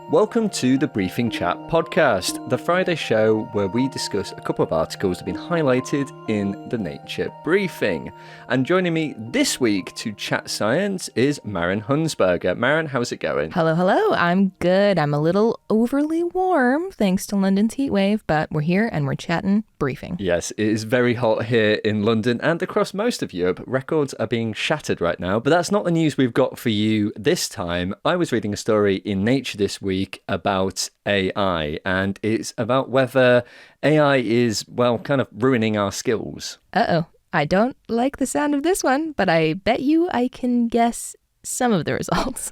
Welcome to the Briefing Chat podcast, the Friday show where we discuss a couple of articles that have been highlighted in the Nature Briefing. And joining me this week to chat science is Maren Hunsberger. Maren, how's it going? Hello. I'm good. I'm a little overly warm thanks to London's heat wave, but we're here and we're chatting briefing. Yes, it is very hot here in London and across most of Europe. Records are being shattered right now, but that's not the news we've got for you this time. I was reading a story in Nature this week about AI, and it's about whether AI is, well, kind of ruining our skills. Uh-oh. I don't like the sound of this one, but I bet you I can guess some of the results.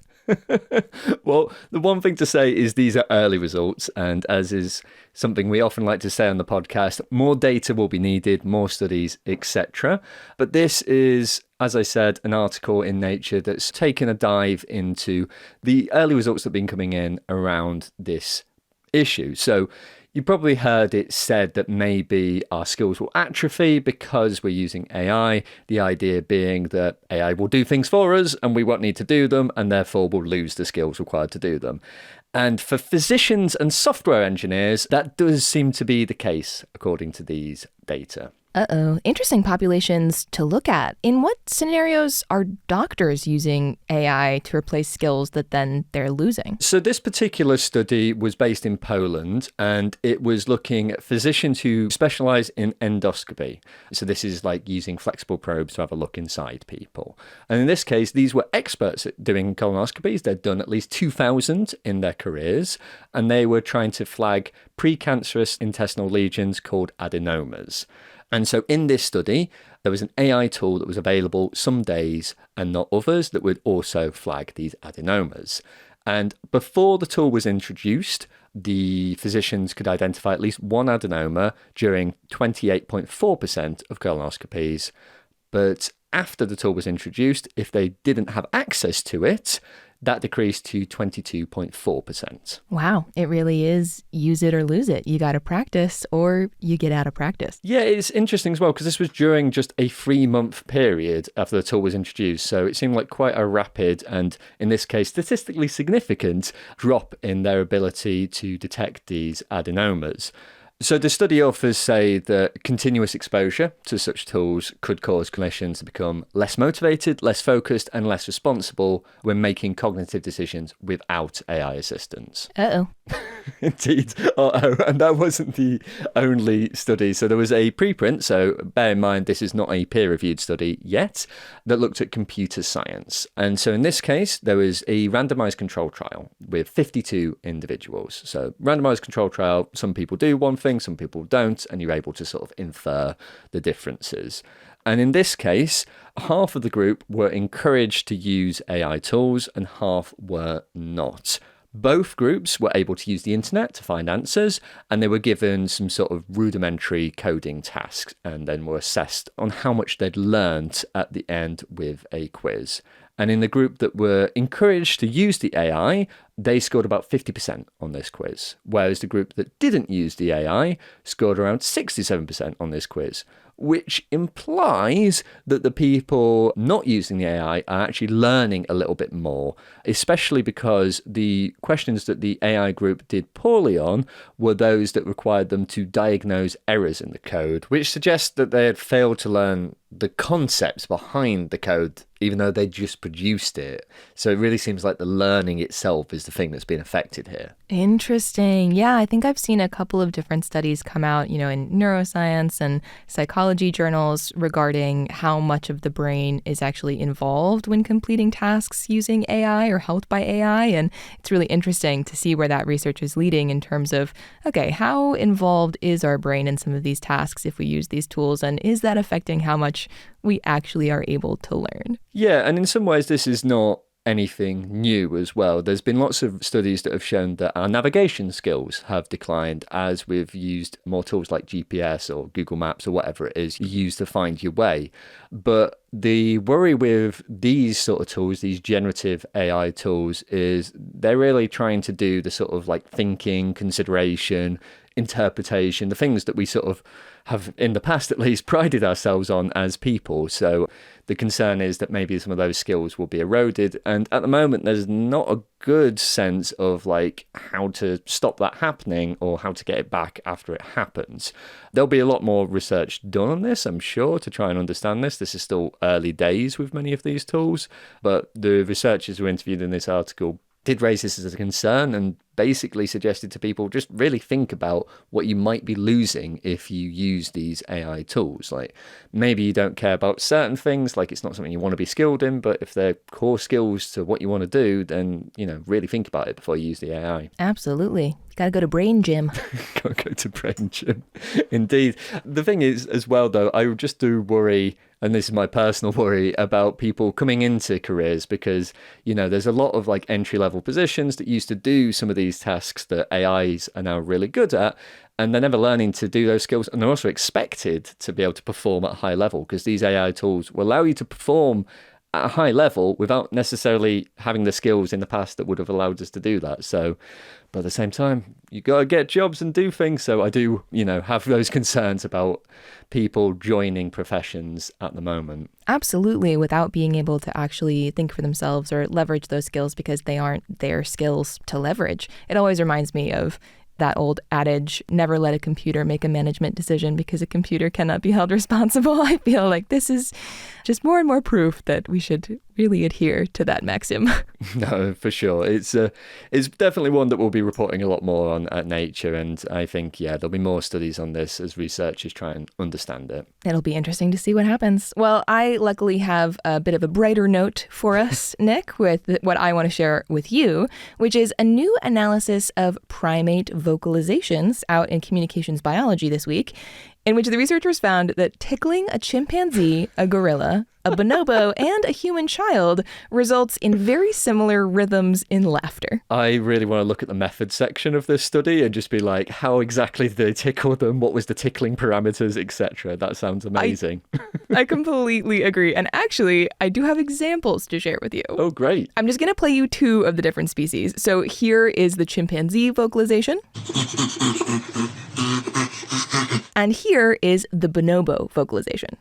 Well, the one thing to say is these are early results, and as is something we often like to say on the podcast, more data will be needed, more studies, etc. But this is, as I said, an article in Nature that's taken a dive into the early results that have been coming in around this issue. So you probably heard it said that maybe our skills will atrophy because we're using AI, the idea being that AI will do things for us and we won't need to do them, and therefore we'll lose the skills required to do them. And for physicians and software engineers, that does seem to be the case, according to these data. Uh-oh. Interesting populations to look at. In what scenarios are doctors using AI to replace skills that then they're losing? So this particular study was based in Poland, and it was looking at physicians who specialize in endoscopy. So this is like using flexible probes to have a look inside people. And in this case, these were experts at doing colonoscopies. They'd done at least 2,000 in their careers, and they were trying to flag precancerous intestinal lesions called adenomas. And so in this study, there was an AI tool that was available some days and not others that would also flag these adenomas. And before the tool was introduced, the physicians could identify at least one adenoma during 28.4% of colonoscopies. But after the tool was introduced, if they didn't have access to it, that decreased to 22.4%. Wow, it really is use it or lose it. You got to practice or you get out of practice. Yeah, it's interesting as well because this was during just a 3-month period after the tool was introduced. So it seemed like quite a rapid and, in this case, statistically significant drop in their ability to detect these adenomas. So the study authors say that continuous exposure to such tools could cause clinicians to become less motivated, less focused, and less responsible when making cognitive decisions without AI assistance. Uh-oh. Indeed. And that wasn't the only study. So there was a preprint, so bear in mind this is not a peer-reviewed study yet, that looked at computer science. And so in this case, there was a randomized control trial with 52 individuals. So randomized control trial, some people do one thing, some people don't, and you're able to sort of infer the differences. And in this case, half of the group were encouraged to use AI tools and half were not. Both groups were able to use the internet to find answers, and they were given some sort of rudimentary coding tasks and then were assessed on how much they'd learned at the end with a quiz. And in the group that were encouraged to use the AI, they scored about 50% on this quiz, whereas the group that didn't use the AI scored around 67% on this quiz, which implies that the people not using the AI are actually learning a little bit more, especially because the questions that the AI group did poorly on were those that required them to diagnose errors in the code, which suggests that they had failed to learn the concepts behind the code, even though they just produced it. So it really seems like the learning itself is the thing that's been affected here. Interesting. Yeah, I think I've seen a couple of different studies come out, in neuroscience and psychology journals regarding how much of the brain is actually involved when completing tasks using AI or helped by AI. And it's really interesting to see where that research is leading in terms of, okay, how involved is our brain in some of these tasks if we use these tools? And is that affecting how much we actually are able to learn? Yeah, and in some ways this is not anything new as well. There's been lots of studies that have shown that our navigation skills have declined as we've used more tools like GPS or Google Maps or whatever it is you use to find your way. But the worry with these sort of tools, these generative AI tools, is they're really trying to do the sort of like thinking, consideration, interpretation, the things that we sort of have, in the past at least, prided ourselves on as people. So the concern is that maybe some of those skills will be eroded. And at the moment, there's not a good sense of like how to stop that happening or how to get it back after it happens. There'll be a lot more research done on this, I'm sure, to try and understand this. This is still early days with many of these tools, but the researchers who interviewed in this article did raise this as a concern and basically suggested to people just really think about what you might be losing if you use these AI tools. Like maybe you don't care about certain things, like it's not something you want to be skilled in, but if they're core skills to what you want to do, then, you know, really think about it before you use the AI. Absolutely. Gotta go to brain gym. Gotta go to brain gym. Indeed. The thing is, as well, though, I just do worry, and this is my personal worry, about people coming into careers because, you know, there's a lot of like entry-level positions that used to do some of these tasks that AIs are now really good at, and they're never learning to do those skills, and they're also expected to be able to perform at a high level because these AI tools will allow you to perform at a high level without necessarily having the skills in the past that would have allowed us to do that. So, but at the same time, you got to get jobs and do things. So I do, you know, have those concerns about people joining professions at the moment. Absolutely, without being able to actually think for themselves or leverage those skills because they aren't their skills to leverage. It always reminds me of that old adage, never let a computer make a management decision because a computer cannot be held responsible. I feel like this is just more and more proof that we should really adhere to that maxim. No, for sure. It's definitely one that we'll be reporting a lot more on at Nature. And I think, yeah, there'll be more studies on this as researchers try and understand it. It'll be interesting to see what happens. Well, I luckily have a bit of a brighter note for us, Nick, with what I want to share with you, which is a new analysis of primate vocalizations out in Communications Biology this week, in which the researchers found that tickling a chimpanzee, a gorilla, a bonobo, and a human child results in very similar rhythms in laughter. I really want to look at the method section of this study and just be like, how exactly did they tickle them? What was the tickling parameters, etc.? That sounds amazing. I completely agree. And actually, I do have examples to share with you. Oh, great. I'm just going to play you two of the different species. So here is the chimpanzee vocalization. And here is the bonobo vocalization.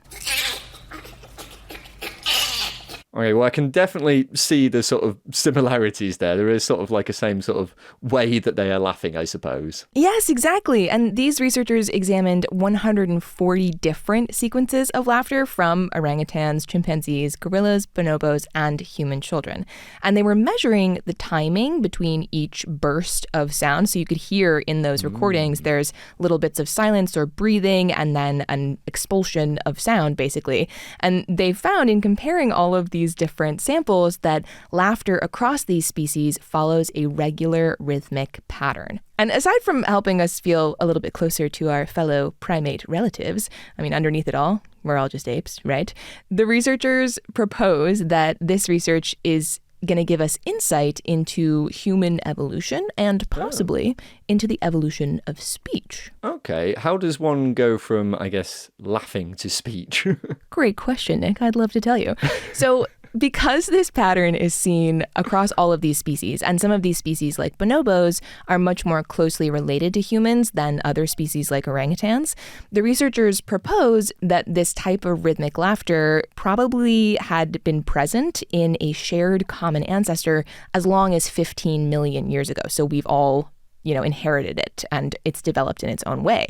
Okay, well, I can definitely see the sort of similarities there. There is sort of like a same sort of way that they are laughing, I suppose. Yes, exactly. And these researchers examined 140 different sequences of laughter from orangutans, chimpanzees, gorillas, bonobos, and human children. And they were measuring the timing between each burst of sound. So you could hear in those recordings, there's little bits of silence or breathing and then an expulsion of sound, basically. And they found in comparing all of these different samples that laughter across these species follows a regular rhythmic pattern. And aside from helping us feel a little bit closer to our fellow primate relatives, I mean, underneath it all, we're all just apes, right? The researchers propose that this research is going to give us insight into human evolution and possibly into the evolution of speech. Okay, how does one go from, I guess, laughing to speech? Great question, Nick. I'd love to tell you. So because this pattern is seen across all of these species, and some of these species like bonobos are much more closely related to humans than other species like orangutans, the researchers propose that this type of rhythmic laughter probably had been present in a shared common ancestor as long as 15 million years ago. So we've all inherited it, and it's developed in its own way.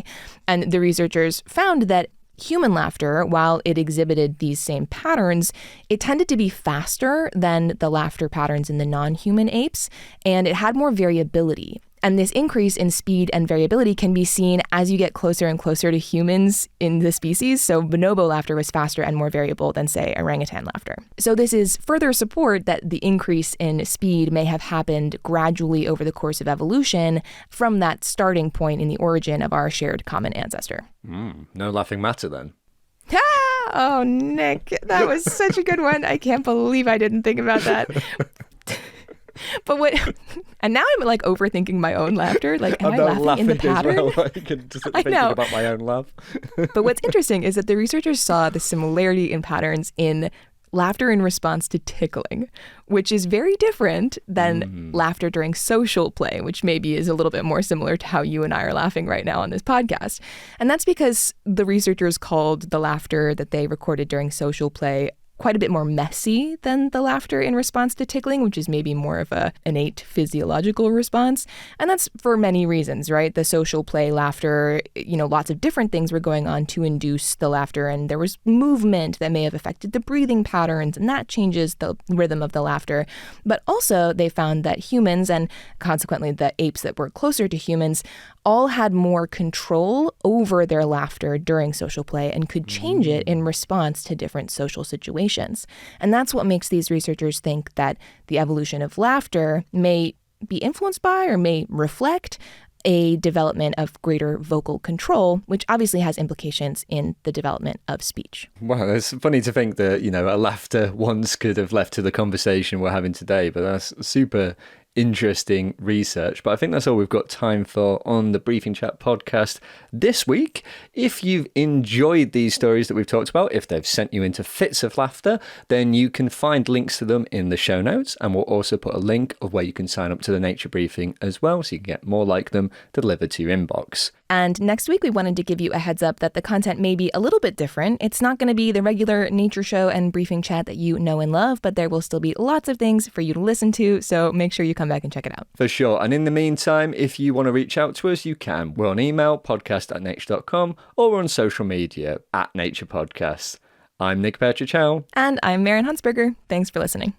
And the researchers found that human laughter, while it exhibited these same patterns, it tended to be faster than the laughter patterns in the non-human apes, and it had more variability. And this increase in speed and variability can be seen as you get closer and closer to humans in the species. So bonobo laughter was faster and more variable than, say, orangutan laughter. So this is further support that the increase in speed may have happened gradually over the course of evolution from that starting point in the origin of our shared common ancestor. No laughing matter then. Oh, Nick, that was such a good one. I can't believe I didn't think about that. But and now I'm like overthinking my own laughter. Like, am I laughing in the pattern? As well. I can just thinking about my own laugh. But what's interesting is that the researchers saw the similarity in patterns in laughter in response to tickling, which is very different than laughter during social play, which maybe is a little bit more similar to how you and I are laughing right now on this podcast. And that's because the researchers called the laughter that they recorded during social play quite a bit more messy than the laughter in response to tickling, which is maybe more of a innate physiological response. And that's for many reasons, right? The social play laughter, lots of different things were going on to induce the laughter. And there was movement that may have affected the breathing patterns, and that changes the rhythm of the laughter. But also they found that humans, and consequently the apes that were closer to humans, all had more control over their laughter during social play and could change it in response to different social situations. And that's what makes these researchers think that the evolution of laughter may be influenced by or may reflect a development of greater vocal control, which obviously has implications in the development of speech. Wow, it's funny to think that, a laughter once could have led to the conversation we're having today, but that's super interesting research. But I think that's all we've got time for on the Briefing Chat podcast this week. If you've enjoyed these stories that we've talked about, if they've sent you into fits of laughter, then you can find links to them in the show notes, and we'll also put a link of where you can sign up to the Nature Briefing as well, so you can get more like them delivered to your inbox. And next week, we wanted to give you a heads up that the content may be a little bit different. It's not going to be the regular nature show and briefing chat that you know and love, but there will still be lots of things for you to listen to, so make sure you come back and check it out. For sure. And in the meantime, if you want to reach out to us, you can. We're on email, podcast@nature.com, or we're on social media @naturepodcast. I'm Nick Petrichow. And I'm Maren Huntsberger. Thanks for listening.